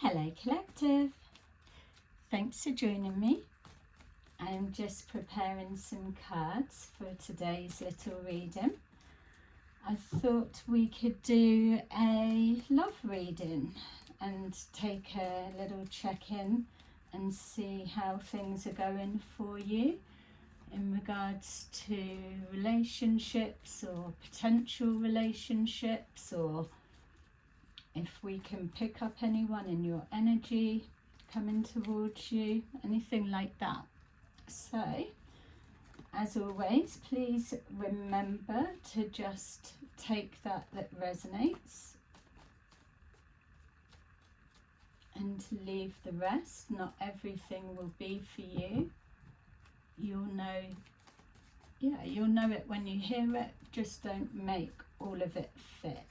Hello Collective, thanks for joining me. I'm just preparing some cards for today's little reading. I thought we could do a love reading and take a little check-in and see how things are going for you in regards to relationships or potential relationships, or if we can pick up anyone in your energy coming towards you, anything like that. So, as always, please remember to just take that resonates and leave the rest. Not everything will be for you. You'll know, you'll know it when you hear it. Just don't make all of it fit.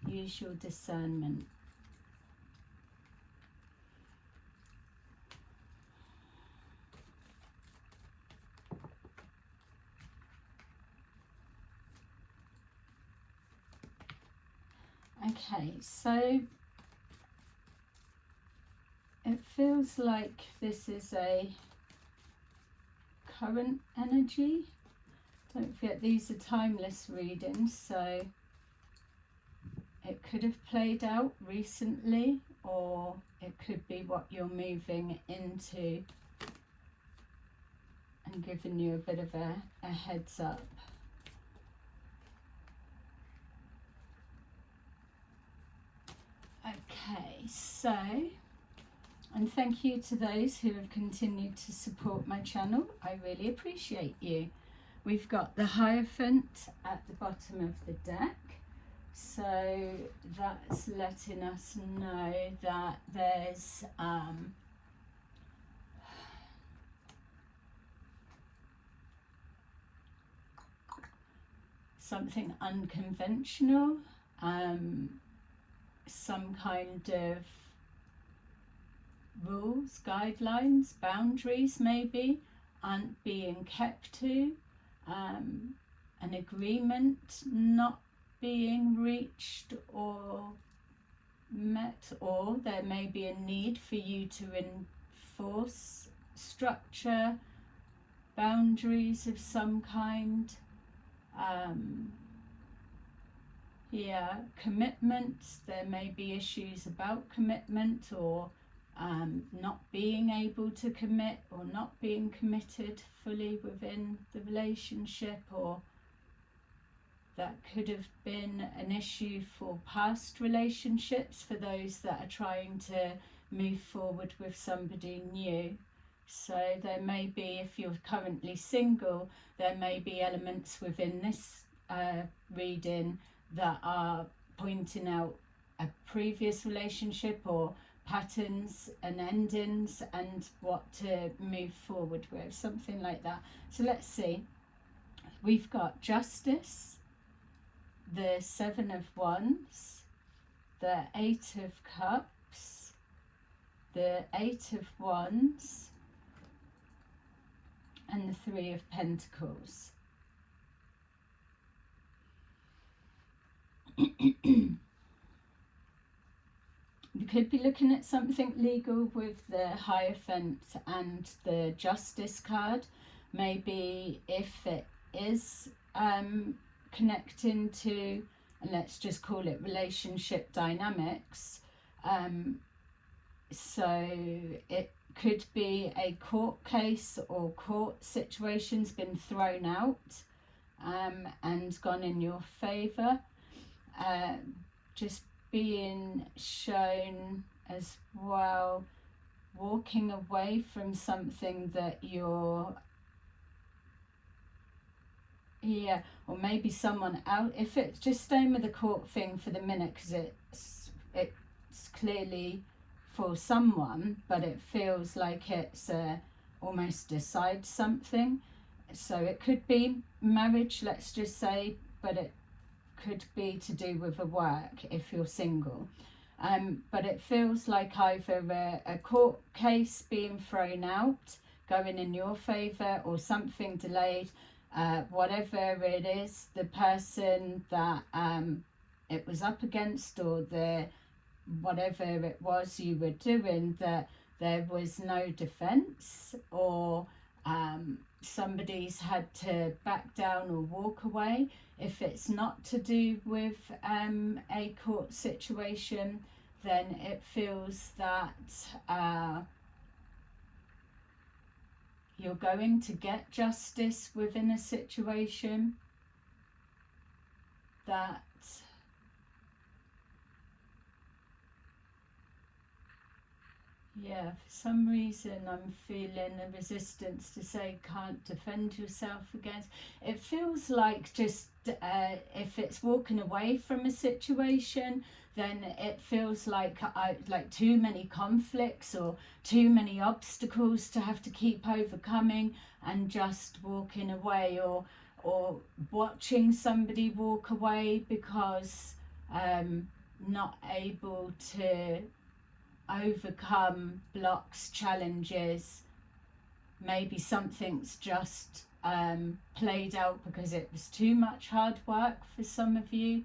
Use your discernment. Okay, so it feels like this is a current energy. Don't forget, these are timeless readings, so it could have played out recently, or it could be what you're moving into and giving you a bit of a heads up. Okay, so, and thank you to those who have continued to support my channel. I really appreciate you. We've got the Hierophant at the bottom of the deck. So that's letting us know that there's something unconventional, some kind of rules, guidelines, boundaries maybe aren't being kept to, an agreement not being reached or met, or there may be a need for you to enforce structure, boundaries of some kind. Commitments, there may be issues about commitment, or not being able to commit, or not being committed fully within the relationship, or that could have been an issue for past relationships for those that are trying to move forward with somebody new. So there may be, if you're currently single, there may be elements within this reading that are pointing out a previous relationship, or patterns and endings, and what to move forward with, something like that. So let's see. We've got Justice, the Seven of Wands, the Eight of Cups, the Eight of Wands, and the Three of Pentacles. You could be looking at something legal with the Hierophant and the Justice card. Maybe if it is connecting to, and let's just call it relationship dynamics, so it could be a court case or court situation's been thrown out and gone in your favour. Just being shown as well, walking away from something that you're, or maybe someone out. If it's just staying with the court thing for the minute, because it's clearly for someone, but it feels like it's almost decide something. So it could be marriage, let's just say, but it could be to do with a work if you're single. But it feels like either a court case being thrown out, going in your favour, or something delayed. Whatever it is, the person that it was up against, or the whatever it was you were doing, that there was no defense, or somebody's had to back down or walk away. If it's not to do with a court situation, then it feels that you're going to get justice within a situation. That yeah, for some reason I'm feeling a resistance to say can't defend yourself against. It feels like just if it's walking away from a situation, then it feels like too many conflicts or too many obstacles to have to keep overcoming, and just walking away, or watching somebody walk away because not able to overcome blocks, challenges. Maybe something's just played out because it was too much hard work for some of you,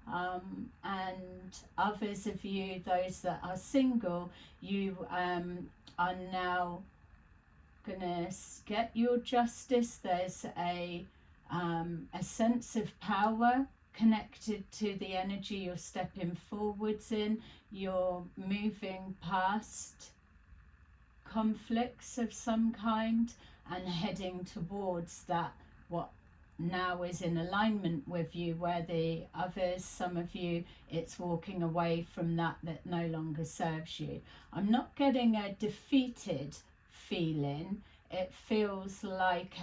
and others of you, those that are single, you are now gonna get your justice. There's a sense of power connected to the energy you're stepping forwards in. You're moving past conflicts of some kind and heading towards that what now is in alignment with you, where the others, some of you, it's walking away from that no longer serves you. I'm not getting a defeated feeling. It feels like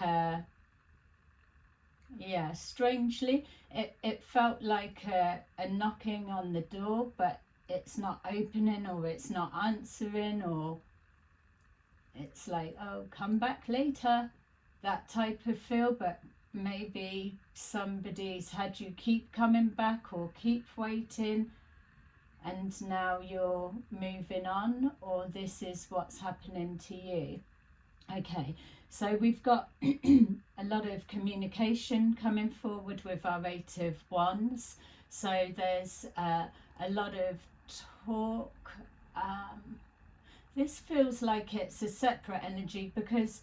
strangely, it felt like a knocking on the door, but it's not opening, or it's not answering, or it's like, oh, come back later, that type of feel. But maybe somebody's had you keep coming back or keep waiting, and now you're moving on, or this is what's happening to you. Okay, so we've got a lot of communication coming forward with our Eight of Wands. So there's a lot of talk. This feels like it's a separate energy, because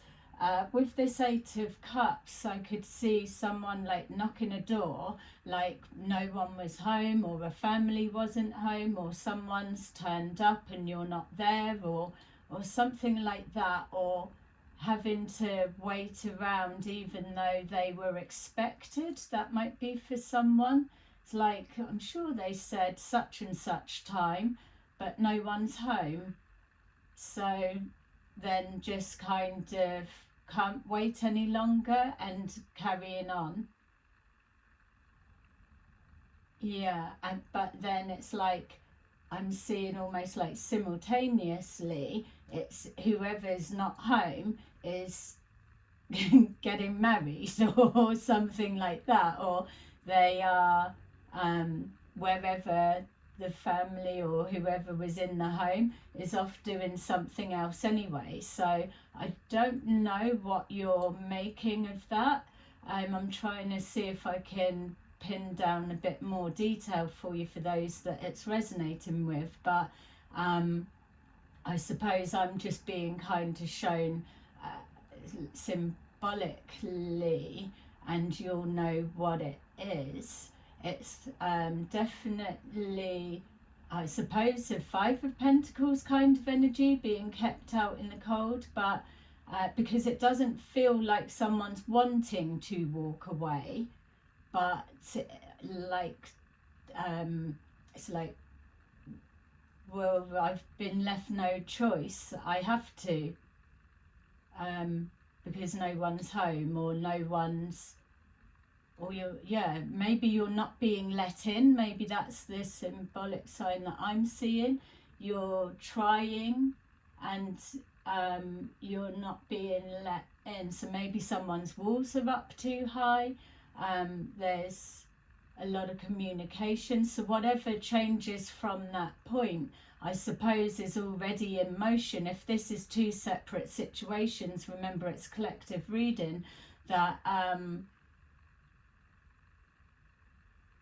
with this Eight of Cups, I could see someone like knocking a door, like no one was home, or a family wasn't home, or someone's turned up and you're not there, or something like that, or having to wait around even though they were expected. That might be for someone. It's like, I'm sure they said such and such time, but no one's home. So then just kind of can't wait any longer and carrying on. Yeah, but then it's like I'm seeing almost like simultaneously, it's whoever's not home is getting married or something like that, or they are wherever the family or whoever was in the home is off doing something else anyway. So I don't know what you're making of that. I'm trying to see if I can pin down a bit more detail for you for those that it's resonating with, but I suppose I'm just being kind of shown symbolically, and you'll know what it is. It's definitely, I suppose, a Five of Pentacles kind of energy being kept out in the cold, but because it doesn't feel like someone's wanting to walk away, but like it's like, well, I've been left no choice, I have to, because no one's home, or no one's, or maybe you're not being let in. Maybe that's the symbolic sign that I'm seeing. You're trying and you're not being let in. So maybe someone's walls are up too high. There's a lot of communication. So whatever changes from that point, I suppose, is already in motion. If this is two separate situations, remember it's collective reading, that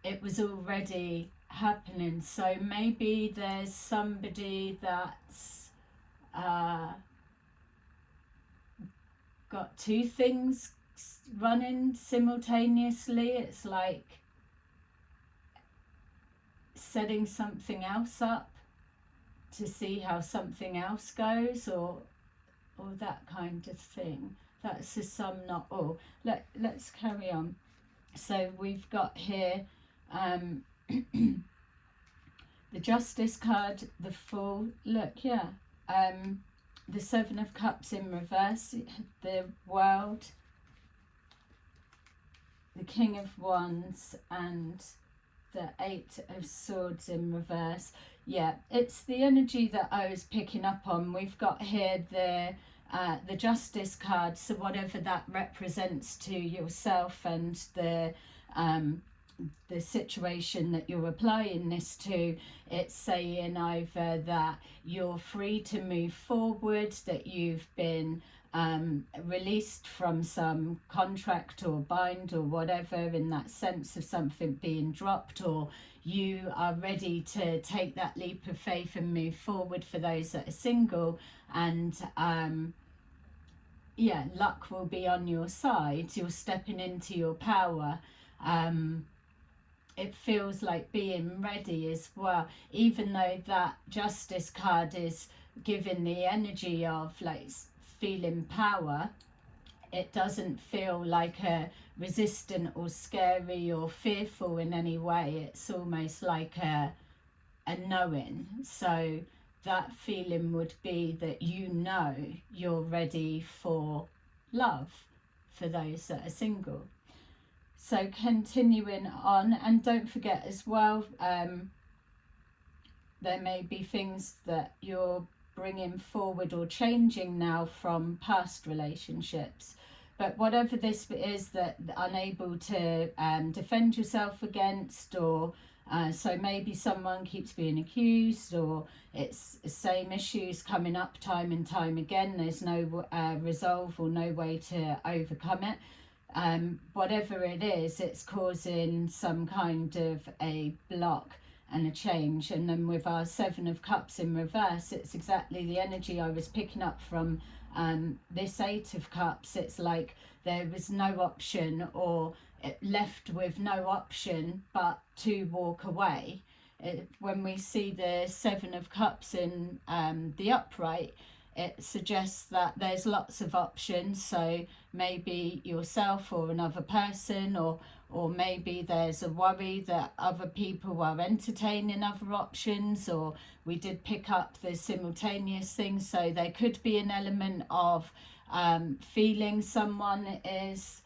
it was already happening. So maybe there's somebody that's got two things running simultaneously. It's like setting something else up to see how something else goes, or that kind of thing. That's a some, not all. Let's carry on. So we've got here the Justice card, the Fool. Look, yeah. The Seven of Cups in reverse, the World, the King of Wands, and the Eight of Swords in reverse. Yeah, it's the energy that I was picking up on. We've got here the Justice card, so whatever that represents to yourself and the situation that you're applying this to, it's saying either that you're free to move forward, that you've been released from some contract or bind or whatever, in that sense of something being dropped, or you are ready to take that leap of faith and move forward for those that are single, and yeah, luck will be on your side. You're stepping into your power. It feels like being ready as well, even though that Justice card is giving the energy of like feeling power. It doesn't feel like a resistant or scary or fearful in any way. It's almost like a knowing. So that feeling would be that you know you're ready for love for those that are single. So continuing on, and don't forget as well, there may be things that you're bringing forward or changing now from past relationships. But whatever this is that unable to defend yourself against, or so maybe someone keeps being accused, or it's the same issues coming up time and time again. There's no resolve or no way to overcome it. Whatever it is, it's causing some kind of a block and a change. And then with our Seven of Cups in reverse, it's exactly the energy I was picking up from this Eight of Cups. It's like there was no option, or left with no option but to walk away. When we see the Seven of Cups in the upright, it suggests that there's lots of options. So maybe yourself or another person, or maybe there's a worry that other people are entertaining other options, or we did pick up the simultaneous thing. So there could be an element of feeling someone is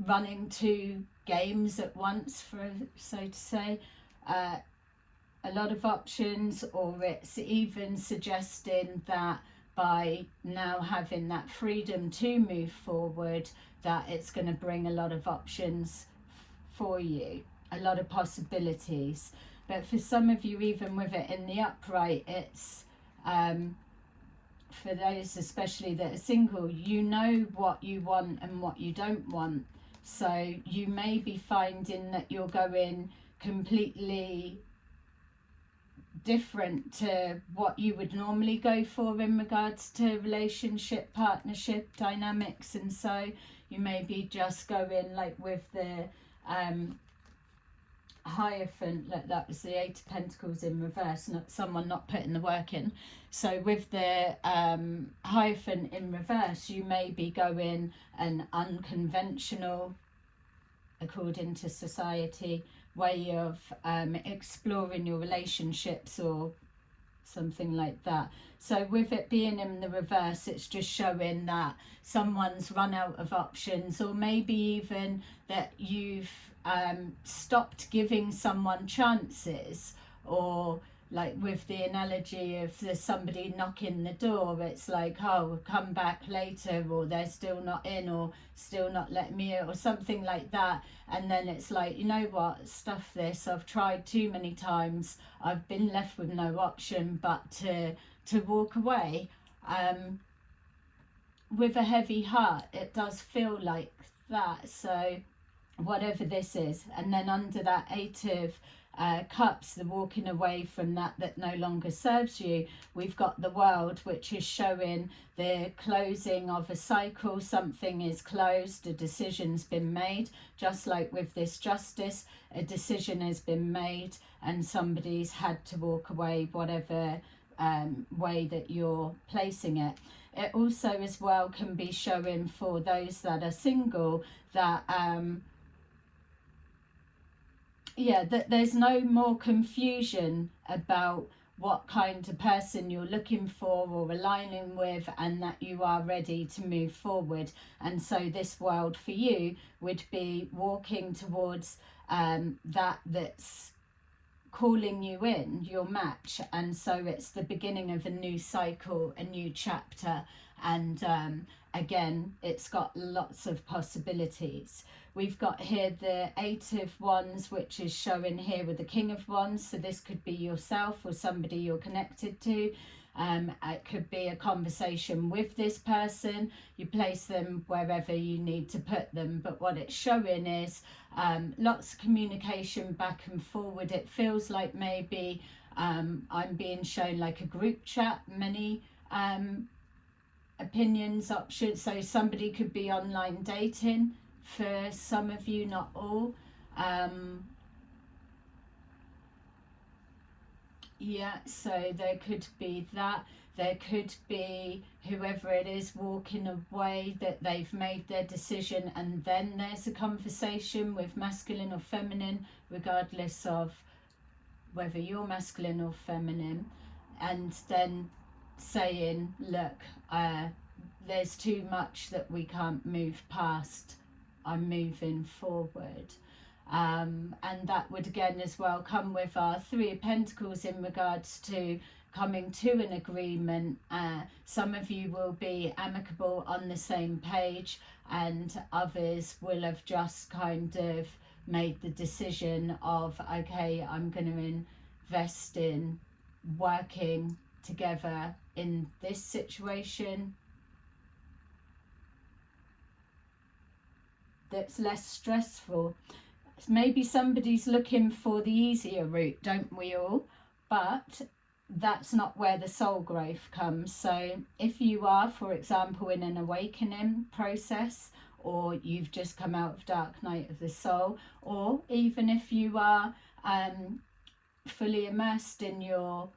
running two games at once, for so to say. A lot of options, or it's even suggesting that by now having that freedom to move forward, that it's going to bring a lot of options for you, a lot of possibilities. But for some of you, even with it in the upright, it's for those especially that are single, you know what you want and what you don't want. So you may be finding that you're going completely different to what you would normally go for in regards to relationship, partnership dynamics. And so you may be just going like with the Hierophant, that was the Eight of Pentacles in reverse, someone not putting the work in. So with the Hierophant in reverse, you may be going an unconventional, according to society, way of exploring your relationships or something like that. So with it being in the reverse, it's just showing that someone's run out of options, or maybe even that you've stopped giving someone chances, or like with the analogy of there's somebody knocking the door, it's like, oh, come back later, or they're still not in, or still not letting me in, or something like that. And then it's like, you know what, stuff this, I've tried too many times, I've been left with no option but to walk away. With a heavy heart, it does feel like that. So whatever this is, and then under that Eight of Cups, the walking away from that no longer serves you. We've got the World, which is showing the closing of a cycle. Something is closed, a decision's been made. Just like with this Justice, a decision has been made and somebody's had to walk away, whatever way that you're placing it. It also as well can be showing for those that are single that that there's no more confusion about what kind of person you're looking for or aligning with, and that you are ready to move forward. And so this World for you would be walking towards that's calling you in, your match. And so it's the beginning of a new cycle, a new chapter. And again, it's got lots of possibilities. We've got here the Eight of Wands, which is showing here with the King of Wands. So this could be yourself or somebody you're connected to. It could be a conversation with this person. You place them wherever you need to put them. But what it's showing is lots of communication back and forward. It feels like maybe I'm being shown like a group chat, many opinions, options. So somebody could be online dating for some of you, not all. So there could be that. There could be whoever it is walking away, that they've made their decision, and then there's a conversation with masculine or feminine, regardless of whether you're masculine or feminine, and then saying, look, there's too much that we can't move past. I'm moving forward. And that would again as well come with our Three of Pentacles in regards to coming to an agreement. Some of you will be amicable, on the same page, and others will have just kind of made the decision of, okay, I'm going to invest in working together in this situation that's less stressful. Maybe somebody's looking for the easier route, don't we all? But that's not where the soul growth comes. So if you are, for example, in an awakening process, or you've just come out of dark night of the soul, or even if you are fully immersed in your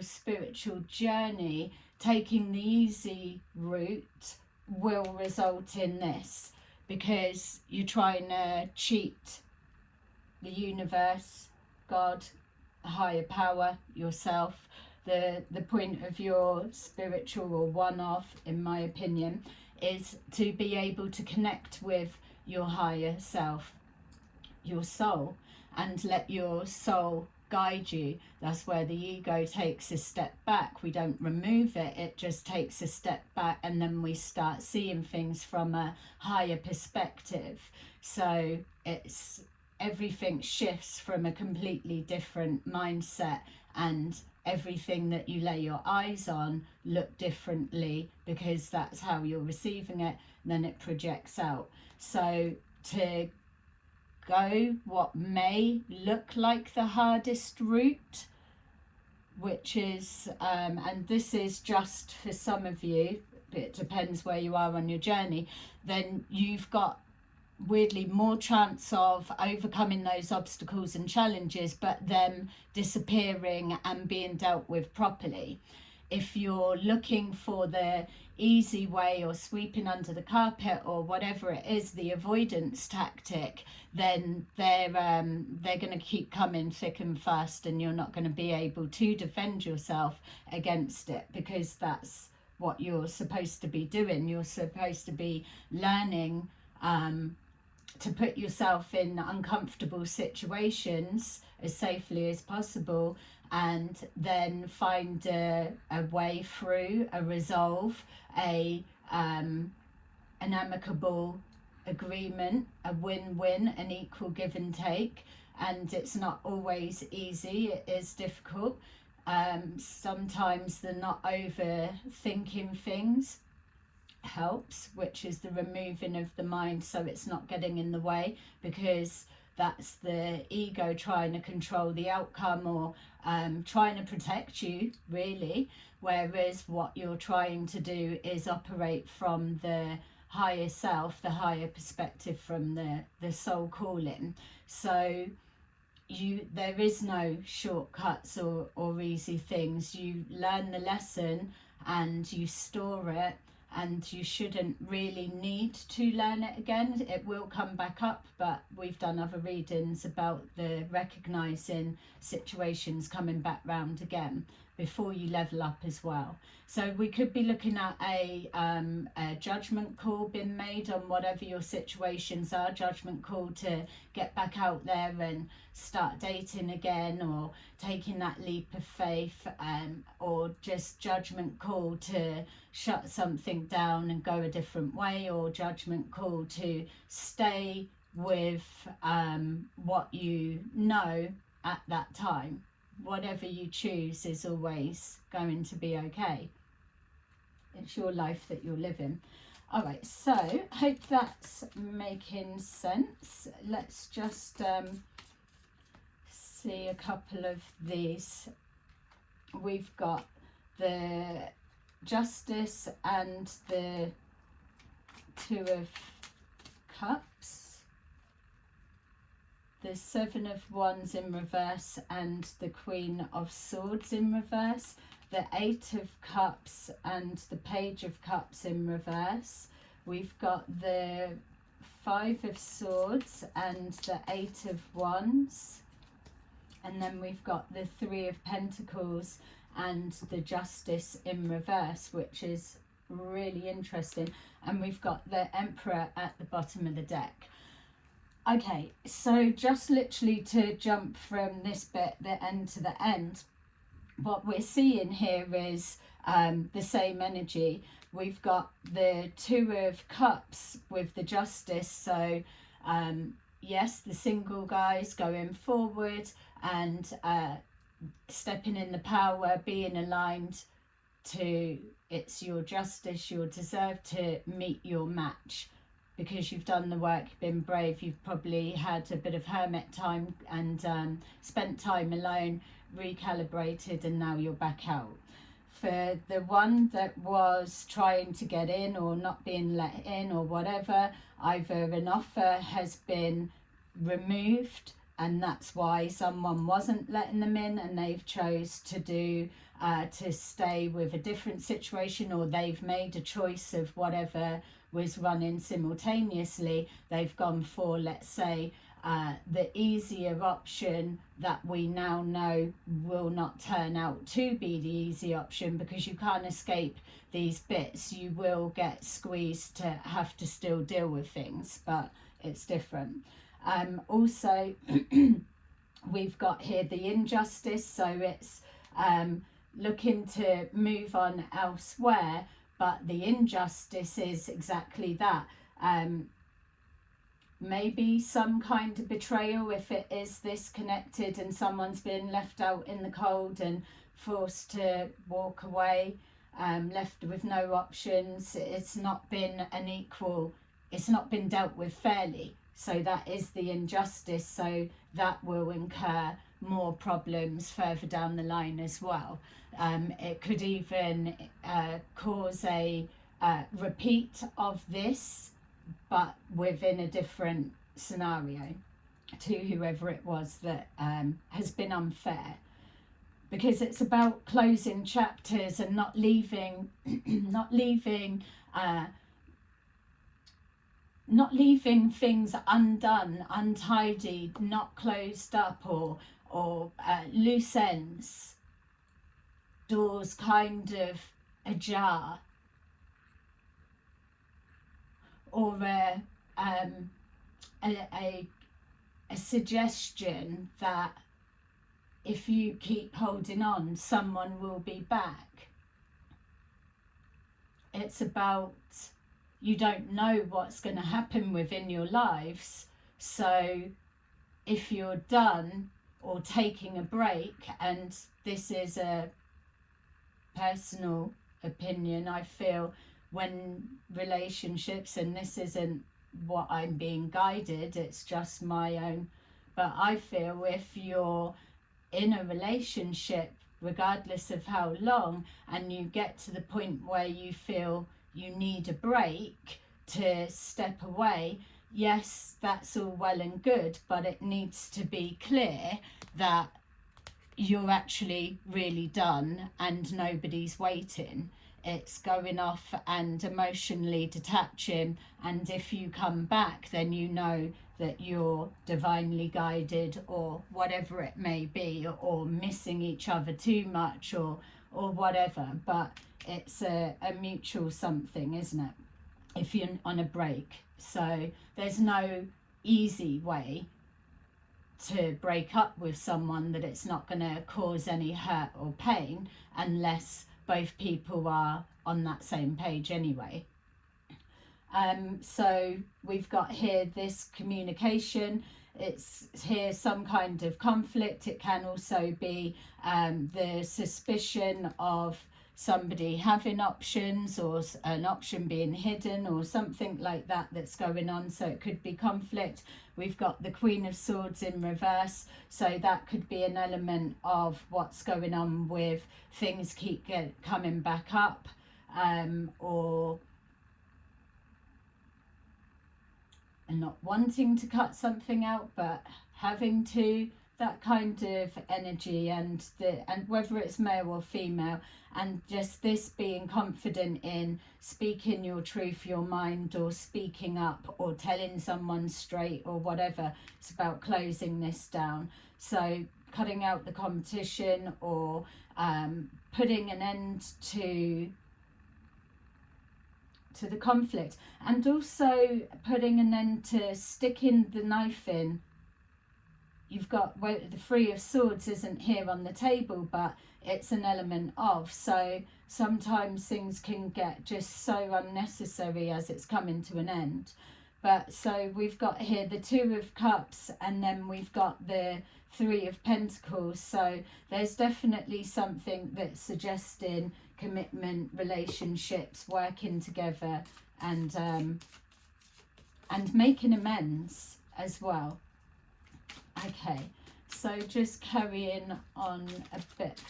spiritual journey, taking the easy route will result in this, because you're trying to cheat the universe, God, a higher power, yourself. The point of your spiritual, or one of, in my opinion, is to be able to connect with your higher self, your soul, and let your soul guide you. That's where the ego takes a step back. We don't remove it, it just takes a step back, and then we start seeing things from a higher perspective. So it's everything shifts from a completely different mindset, and everything that you lay your eyes on look differently, because that's how you're receiving it, and then it projects out. So to go what may look like the hardest route, which is and this is just for some of you, but it depends where you are on your journey, then you've got weirdly more chance of overcoming those obstacles and challenges, but them disappearing and being dealt with properly. If you're looking for the easy way, or sweeping under the carpet, or whatever it is, the avoidance tactic, then they're going to keep coming thick and fast, and you're not going to be able to defend yourself against it, because that's what you're supposed to be doing. You're supposed to be learning to put yourself in uncomfortable situations as safely as possible, and then find a way through, a resolve, an amicable agreement, a win-win, an equal give and take. And it's not always easy, it is difficult. Sometimes the not overthinking things helps, which is the removing of the mind, so it's not getting in the way, because that's the ego trying to control the outcome, or trying to protect you, really. Whereas what you're trying to do is operate from the higher self, the higher perspective, from the soul calling. So there is no shortcuts or easy things. You learn the lesson and you store it, and you shouldn't really need to learn it again. It will come back up, but we've done other readings about the recognizing situations coming back round again before you level up as well. So we could be looking at a judgment call being made on whatever your situations are, judgment call to get back out there and start dating again, or taking that leap of faith, or just judgment call to shut something down and go a different way, or judgment call to stay with what you know at that time. Whatever you choose is always going to be okay. It's your life that you're living. All right, so hope that's making sense. Let's just see a couple of these. We've got the Justice and the Two of Cups, the Seven of Wands in reverse, and the Queen of Swords in reverse, the Eight of Cups and the Page of Cups in reverse. We've got the Five of Swords and the Eight of Wands, and then we've got the Three of Pentacles and the Justice in reverse, which is really interesting. And we've got the Emperor at the bottom of the deck. Okay, so just literally to jump from this bit, the end to the end, what we're seeing here is the same energy. We've got the Two of Cups with the Justice. So yes, the single guys going forward and stepping in the power, being aligned to, it's your justice, your deserve to meet your match. Because you've done the work, you've been brave, you've probably had a bit of hermit time and spent time alone, recalibrated, and now you're back out. For the one that was trying to get in or not being let in or whatever, either an offer has been removed and that's why someone wasn't letting them in and they've chose to do to stay with a different situation, or they've made a choice of whatever was running simultaneously. They've gone for, let's say, the easier option that we now know will not turn out to be the easy option, because you can't escape these bits. You will get squeezed to have to still deal with things, but it's different. Also, we've got here the injustice, so it's looking to move on elsewhere, but the injustice is exactly that. Maybe some kind of betrayal if it is this connected and someone's been left out in the cold and forced to walk away, left with no options. It's not been an equal, it's not been dealt with fairly. So that is the injustice. So that will incur more problems further down the line as well. It could even cause a repeat of this, but within a different scenario to whoever it was that has been unfair. Because it's about closing chapters and not leaving things undone, untidy, not closed up, or loose ends, doors kind of ajar, or a suggestion that if you keep holding on, someone will be back. It's about, you don't know what's going to happen within your lives. So if you're done or taking a break, and this is a personal opinion, I feel when relationships, and this isn't what I'm being guided, it's just my own But I feel if you're in a relationship, regardless of how long, and you get to the point where you feel you need a break to step away, yes, that's all well and good, but it needs to be clear that you're actually really done and nobody's waiting. It's going off and emotionally detaching, and if you come back, then you know that you're divinely guided, or whatever it may be, or missing each other too much, or whatever. But it's a mutual something, isn't it, if you're on a break? So there's no easy way to break up with someone that it's not going to cause any hurt or pain, unless both people are on that same page anyway. So we've got here this communication. It's here some kind of conflict. It can also be the suspicion of somebody having options, or an option being hidden, or something like that that's going on. So it could be conflict. We've got the Queen of Swords in reverse, so that could be an element of what's going on with things keep coming back up, or not wanting to cut something out but having to, that kind of energy. And whether it's male or female, and just this being confident in speaking your truth, your mind, or speaking up, or telling someone straight, or whatever. It's about closing this down. So cutting out the competition, or putting an end to the conflict, and also putting an end to sticking the knife in. You've got, well, the Three of Swords isn't here on the table, but it's an element of. So sometimes things can get just so unnecessary as it's coming to an end. But so we've got here the Two of Cups, and then we've got the Three of Pentacles. So there's definitely something that's suggesting commitment, relationships, working together, and making amends as well. Okay, so just carrying on a bit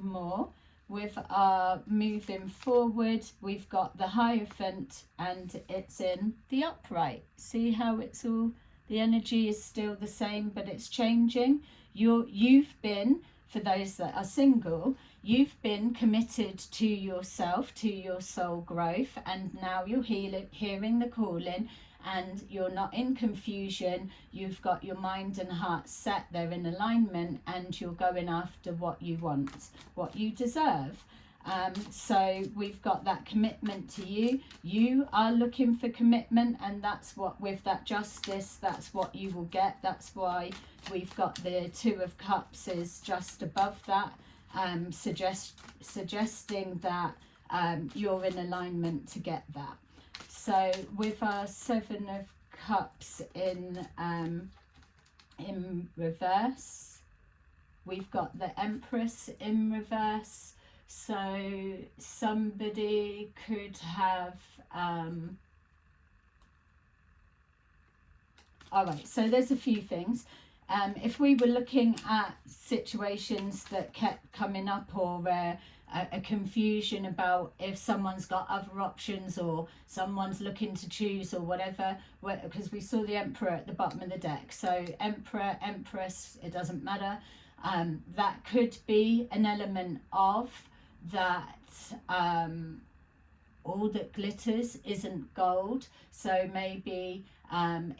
more with our moving forward. We've got the Hierophant, and it's in the upright. See how it's all, the energy is still the same, but it's changing. You've been, for those that are single, you've been committed to yourself, to your soul growth, and now you're hearing the calling, and you're not in confusion. You've got your mind and heart set, they're in alignment, and you're going after what you want, what you deserve. So we've got that commitment to you. You are looking for commitment, and that's what, with that Justice, that's what you will get. That's why we've got the Two of Cups is just above that, suggesting that you're in alignment to get that. So with our Seven of Cups in reverse, we've got the Empress in reverse. So somebody could have all right, so there's a few things. If we were looking at situations that kept coming up, or a confusion about if someone's got other options, or someone's looking to choose, or whatever, because we saw the Emperor at the bottom of the deck. So Emperor, Empress, it doesn't matter. That could be an element of that. All that glitters isn't gold. So maybe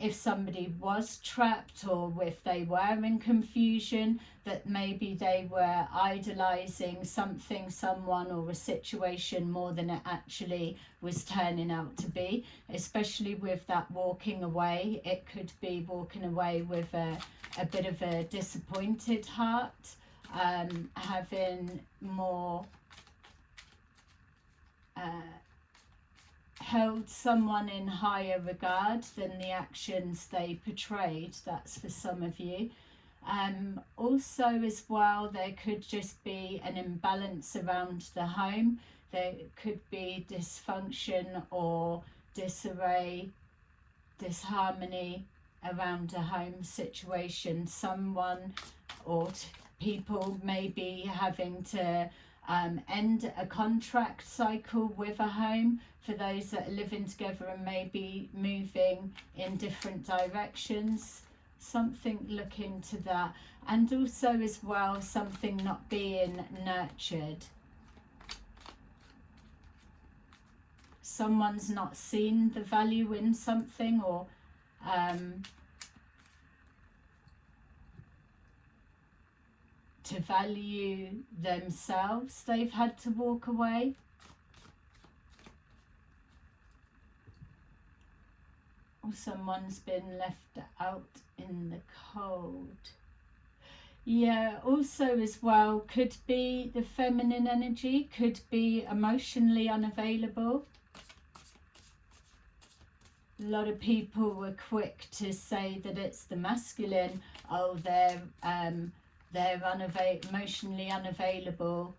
if somebody was trapped, or if they were in confusion, that maybe they were idolizing something, someone, or a situation more than it actually was turning out to be. Especially with that walking away, it could be walking away with a bit of a disappointed heart, having more held someone in higher regard than the actions they portrayed. That's for some of you. Also as well, there could just be an imbalance around the home. There could be dysfunction or disarray, disharmony around a home situation. Someone or people may be having to end a contract cycle with a home for those that are living together and maybe moving in different directions. Something look into that. And also as well, something not being nurtured. Someone's not seen the value in something, or to value themselves, they've had to walk away. Or someone's been left out in the cold. Yeah, also as well, could be the feminine energy, could be emotionally unavailable. A lot of people were quick to say that it's the masculine. Oh, they're emotionally unavailable,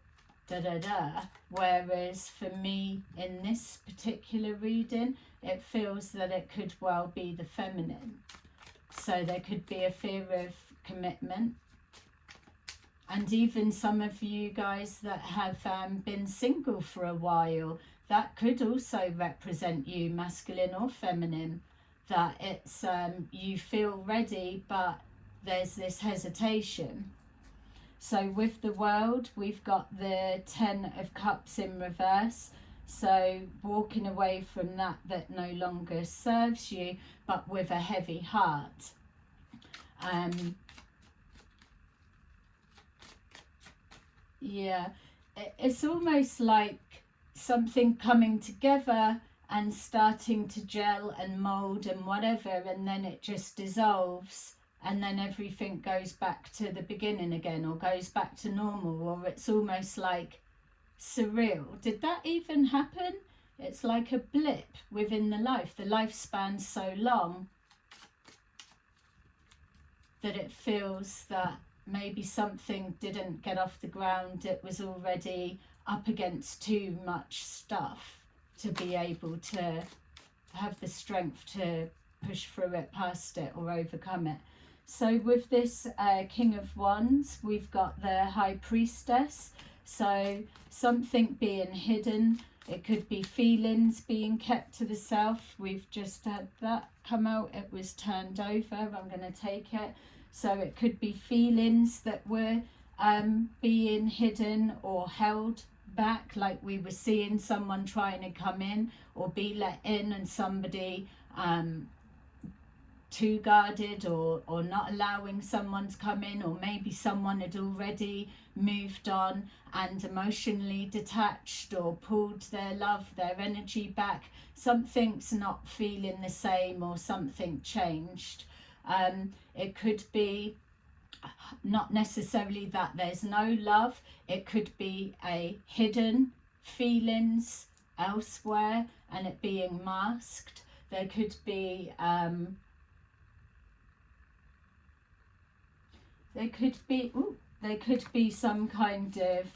whereas for me in this particular reading, it feels that it could well be the feminine. So there could be a fear of commitment. And even some of you guys that have been single for a while, that could also represent you, masculine or feminine, that it's you feel ready, but there's this hesitation. So with the World, we've got the 10 of Cups in reverse. So walking away from that no longer serves you, but with a heavy heart. Yeah, it's almost like something coming together and starting to gel and mold and whatever, and then it just dissolves, and then everything goes back to the beginning again, or goes back to normal, or it's almost like surreal. Did that even happen? It's like a blip within the life. The lifespan's so long that it feels that maybe something didn't get off the ground. It was already up against too much stuff to be able to have the strength to push through it, past it, or overcome it. So with this King of Wands, we've got the High Priestess. So something being hidden. It could be feelings being kept to the self. We've just had that come out. It was turned over. I'm going to take it. So it could be feelings that were being hidden or held back, like we were seeing someone trying to come in or be let in, and somebody too guarded or not allowing someone to come in, or maybe someone had already moved on and emotionally detached or pulled their love, their energy back. Something's not feeling the same, or something changed. It could be not necessarily that there's no love. It could be a hidden feelings elsewhere and it being masked. There could be there could be some kind of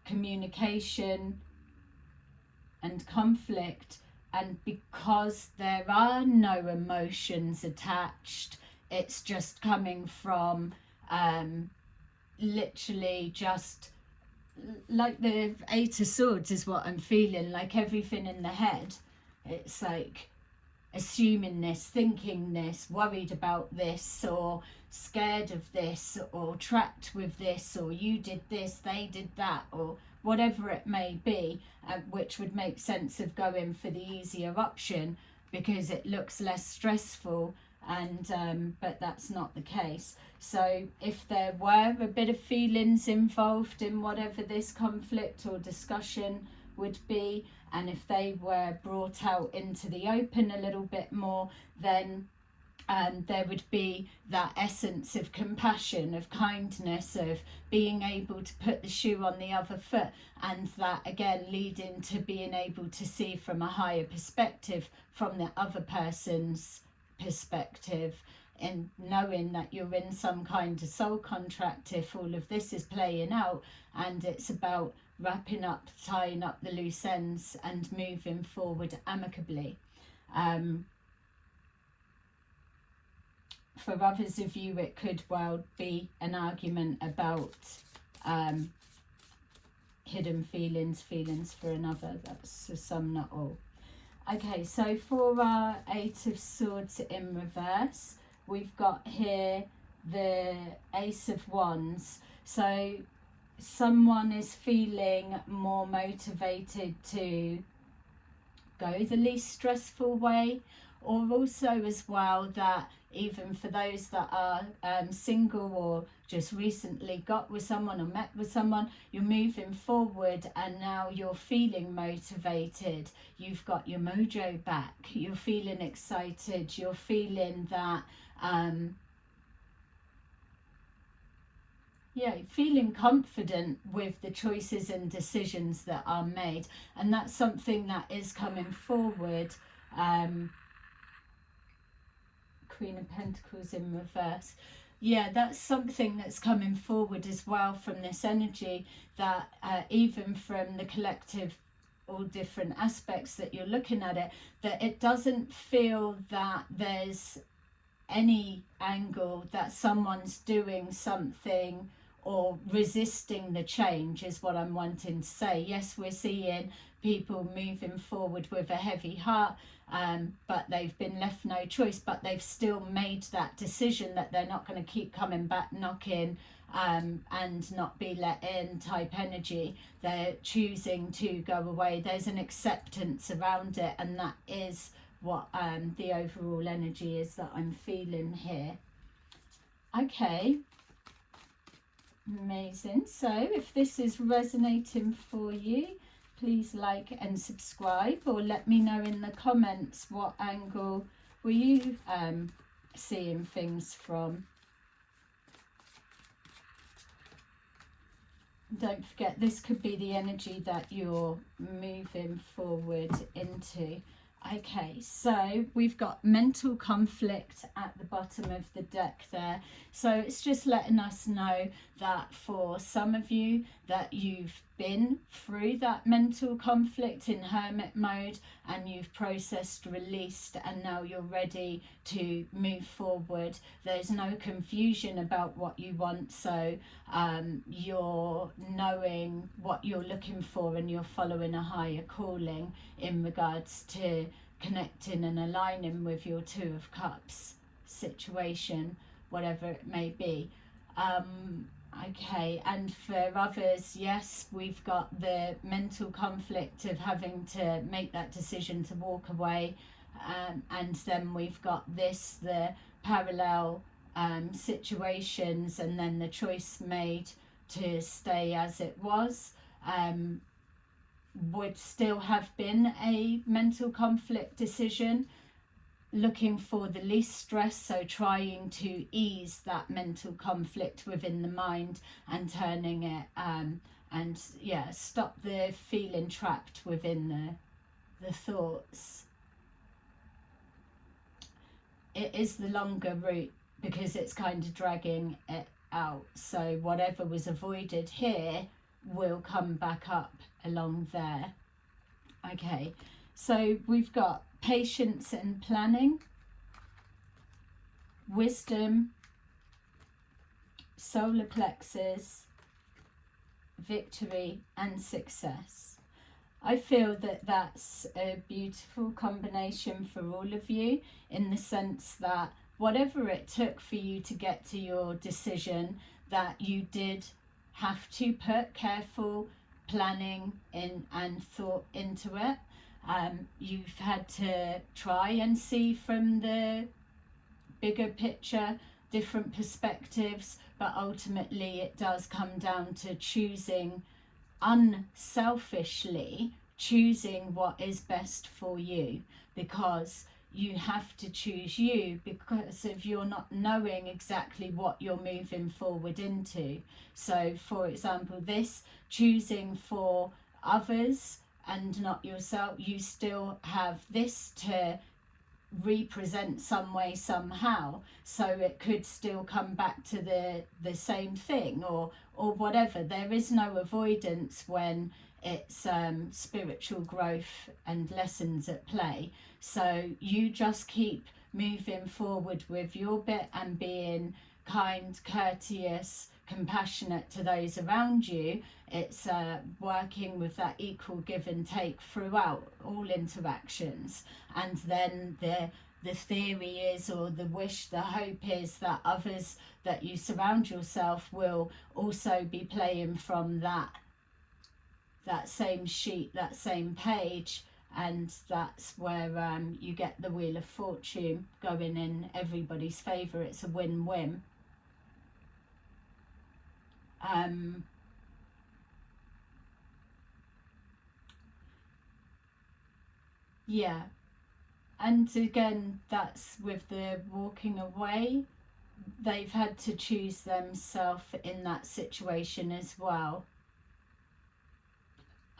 communication and conflict, and because there are no emotions attached, it's just coming from literally just like the Eight of Swords is what I'm feeling, like everything in the head. It's like assuming this, thinking this, worried about this, or scared of this, or trapped with this, or you did this, they did that, or whatever it may be, which would make sense of going for the easier option because it looks less stressful, and but that's not the case. So if there were a bit of feelings involved in whatever this conflict or discussion would be, and if they were brought out into the open a little bit more, then there would be that essence of compassion, of kindness, of being able to put the shoe on the other foot, and that again leading to being able to see from a higher perspective, from the other person's perspective, and knowing that you're in some kind of soul contract if all of this is playing out, and it's about wrapping up, tying up the loose ends and moving forward amicably. for others of you, it could well be an argument about hidden feelings for another. That's for some, not all. Okay, so for our Eight of Swords in reverse, we've got here the Ace of Wands. So someone is feeling more motivated to go the least stressful way, or also as well that even for those that are single or just recently got with someone or met with someone, you're moving forward and now you're feeling motivated. You've got your mojo back. You're feeling excited. You're feeling that, feeling confident with the choices and decisions that are made. And that's something that is coming forward. Queen of Pentacles in reverse. Yeah, that's something that's coming forward as well from this energy, that even from the collective, all different aspects that you're looking at it, that it doesn't feel that there's any angle that someone's doing something or resisting the change, is what I'm wanting to say. Yes, we're seeing people moving forward with a heavy heart, but they've been left no choice, but they've still made that decision that they're not going to keep coming back knocking and not be let in type energy. They're choosing to go away. There's an acceptance around it, and that is what the overall energy is that I'm feeling here. Okay, amazing. So if this is resonating for you, please like and subscribe, or let me know in the comments what angle were you seeing things from. Don't forget, this could be the energy that you're moving forward into. Okay, so we've got mental conflict at the bottom of the deck there. So it's just letting us know that for some of you, that you've been through that mental conflict in hermit mode and you've processed, released, and now you're ready to move forward. There's no confusion about what you want, so you're knowing what you're looking for and you're following a higher calling in regards to connecting and aligning with your Two of Cups situation, whatever it may be. Okay, and for others, yes, we've got the mental conflict of having to make that decision to walk away, and then we've got this, the parallel situations, and then the choice made to stay as it was. Would still have been a mental conflict decision, looking for the least stress, so trying to ease that mental conflict within the mind and turning it and stop the feeling trapped within the thoughts. It is the longer route because it's kind of dragging it out, so whatever was avoided here will come back up along there. Okay, so we've got patience and planning, wisdom, solar plexus, victory, and success. I feel that that's a beautiful combination for all of you, in the sense that whatever it took for you to get to your decision, that you did have to put careful planning in and thought into it. You've had to try and see from the bigger picture, different perspectives, but ultimately it does come down to choosing unselfishly, choosing what is best for you, because you have to choose you, because if you're not knowing exactly what you're moving forward into. So for example, this choosing for others and not yourself, you still have this to represent some way somehow, so it could still come back to the same thing or whatever. There is no avoidance when it's spiritual growth and lessons at play. So you just keep moving forward with your bit and being kind, courteous, compassionate to those around you. It's working with that equal give and take throughout all interactions. And then the theory is, or the wish, the hope is that others that you surround yourself will also be playing from that same sheet, that same page. And that's where you get the Wheel of Fortune going in everybody's favour. It's a win-win. Yeah, and again, that's with the walking away. They've had to choose themselves in that situation as well.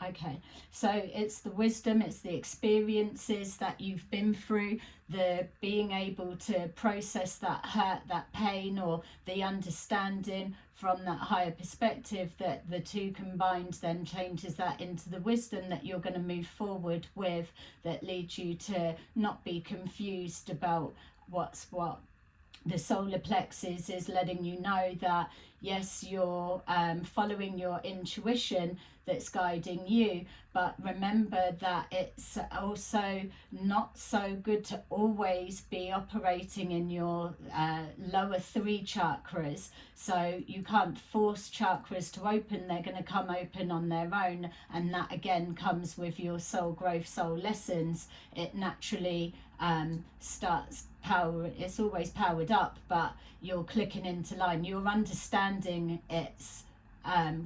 Okay, so it's the wisdom, it's the experiences that you've been through, the being able to process that hurt, that pain, or the understanding from that higher perspective, that the two combined then changes that into the wisdom that you're going to move forward with, that leads you to not be confused about what's what. The solar plexus is letting you know that yes, you're following your intuition that's guiding you, but remember that it's also not so good to always be operating in your lower 3 chakras. So you can't force chakras to open, they're going to come open on their own, and that again comes with your soul growth, soul lessons. It naturally starts power, it's always powered up, but you're clicking into line, you're understanding its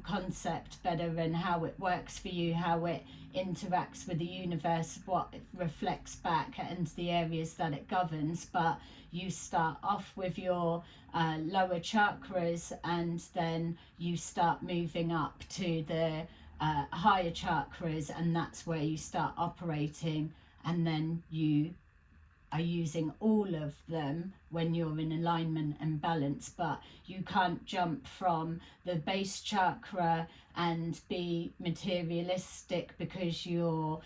concept better and how it works for you, how it interacts with the universe, what it reflects back, and the areas that it governs. But you start off with your lower chakras, and then you start moving up to the higher chakras, and that's where you start operating, and then you are using all of them when you're in alignment and balance. But you can't jump from the base chakra and be materialistic, because you're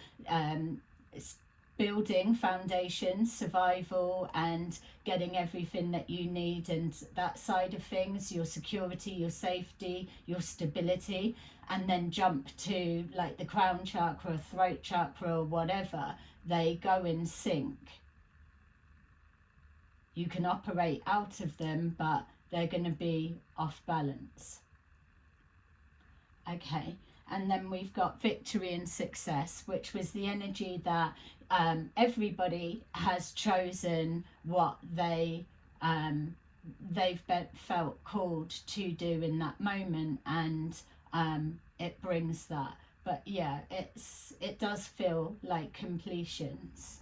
building foundations, survival, and getting everything that you need, and that side of things, your security, your safety, your stability, and then jump to like the crown chakra, throat chakra, or whatever. They go in sync. You can operate out of them, but they're going to be off balance. Okay, and then we've got victory and success, which was the energy that everybody has chosen what they've felt called to do in that moment, and it brings that. But yeah, it does feel like completions.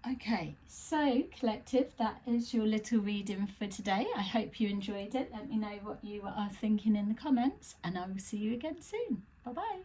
Okay, so collective, that is your little reading for today. I hope you enjoyed it. Let me know what you are thinking in the comments, and I will see you again soon. Bye bye.